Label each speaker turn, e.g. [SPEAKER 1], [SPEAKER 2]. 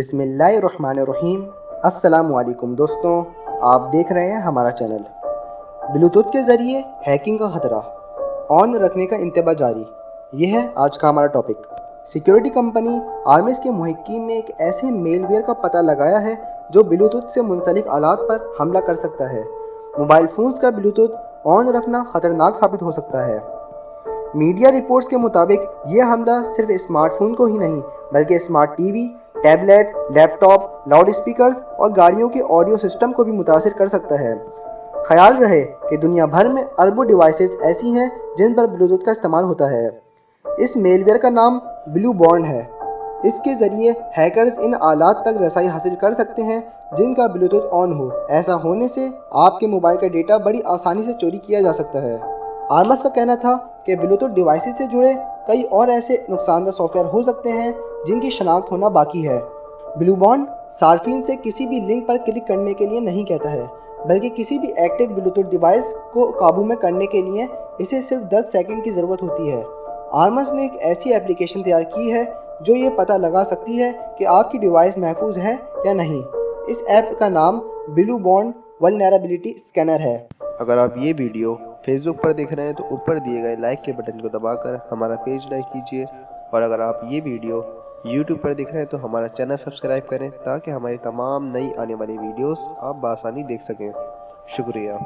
[SPEAKER 1] बिस्मिल्लाहिर्रहमानिर्रहीम। अस्सलाम वालेकुम दोस्तों, आप देख रहे हैं हमारा चैनल। ब्लूटूथ के ज़रिए हैकिंग का ख़तरा, ऑन रखने का इंतबा जारी। यह है आज का हमारा टॉपिक। सिक्योरिटी कंपनी आर्मिस के मुहक्कीन ने एक ऐसे मेलवेयर का पता लगाया है जो ब्लूटूथ से मुंसलिक आलात पर हमला कर सकता है। मोबाइल फ़ोन्स का ब्लूटूथ ऑन रखना ख़तरनाक साबित हो सकता है। मीडिया रिपोर्ट्स के मुताबिक ये हमला सिर्फ स्मार्टफोन को ही नहीं बल्कि smart TV, tablet, laptop, loud speakers और गाड़ियों के ऑडियो सिस्टम को भी मुतासिर कर सकता है। ख्याल रहे कि दुनिया भर में अरबों डिवाइसेस ऐसी हैं जिन पर ब्लूटूथ का इस्तेमाल होता है। इस मेलवेयर का नाम ब्लू बॉन्ड है। इसके ज़रिए हैकर्स इन आलात तक रसाई हासिल कर सकते हैं जिनका ब्लूटूथ ऑन हो। ऐसा होने से आपके मोबाइल का डेटा बड़ी आसानी से चोरी किया जा सकता है। आर्मस का कहना था कि ब्लूटूथ डिवाइसेस से जुड़े कई और ऐसे नुकसानदेह सॉफ्टवेयर हो सकते हैं जिनकी शनाख्त होना बाकी है। ब्लू बॉन्ड सार्फिन से किसी भी लिंक पर क्लिक करने के लिए नहीं कहता है, बल्कि किसी भी एक्टिव ब्लूटूथ डिवाइस को काबू में करने के लिए इसे सिर्फ 10 सेकंड की ज़रूरत होती है। आर्मस ने एक ऐसी एप्लीकेशन तैयार की है जो ये पता लगा सकती है कि आपकी डिवाइस महफूज है या नहीं। इस ऐप का नाम ब्लू बॉन्ड वल्नरेबिलिटी स्कैनर है।
[SPEAKER 2] अगर आप ये वीडियो फेसबुक पर देख रहे हैं तो ऊपर दिए गए लाइक के बटन को दबाकर हमारा पेज लाइक कीजिए, और अगर आप ये वीडियो यूट्यूब पर देख रहे हैं तो हमारा चैनल सब्सक्राइब करें ताकि हमारी तमाम नई आने वाली वीडियोस आप बआसानी देख सकें। शुक्रिया।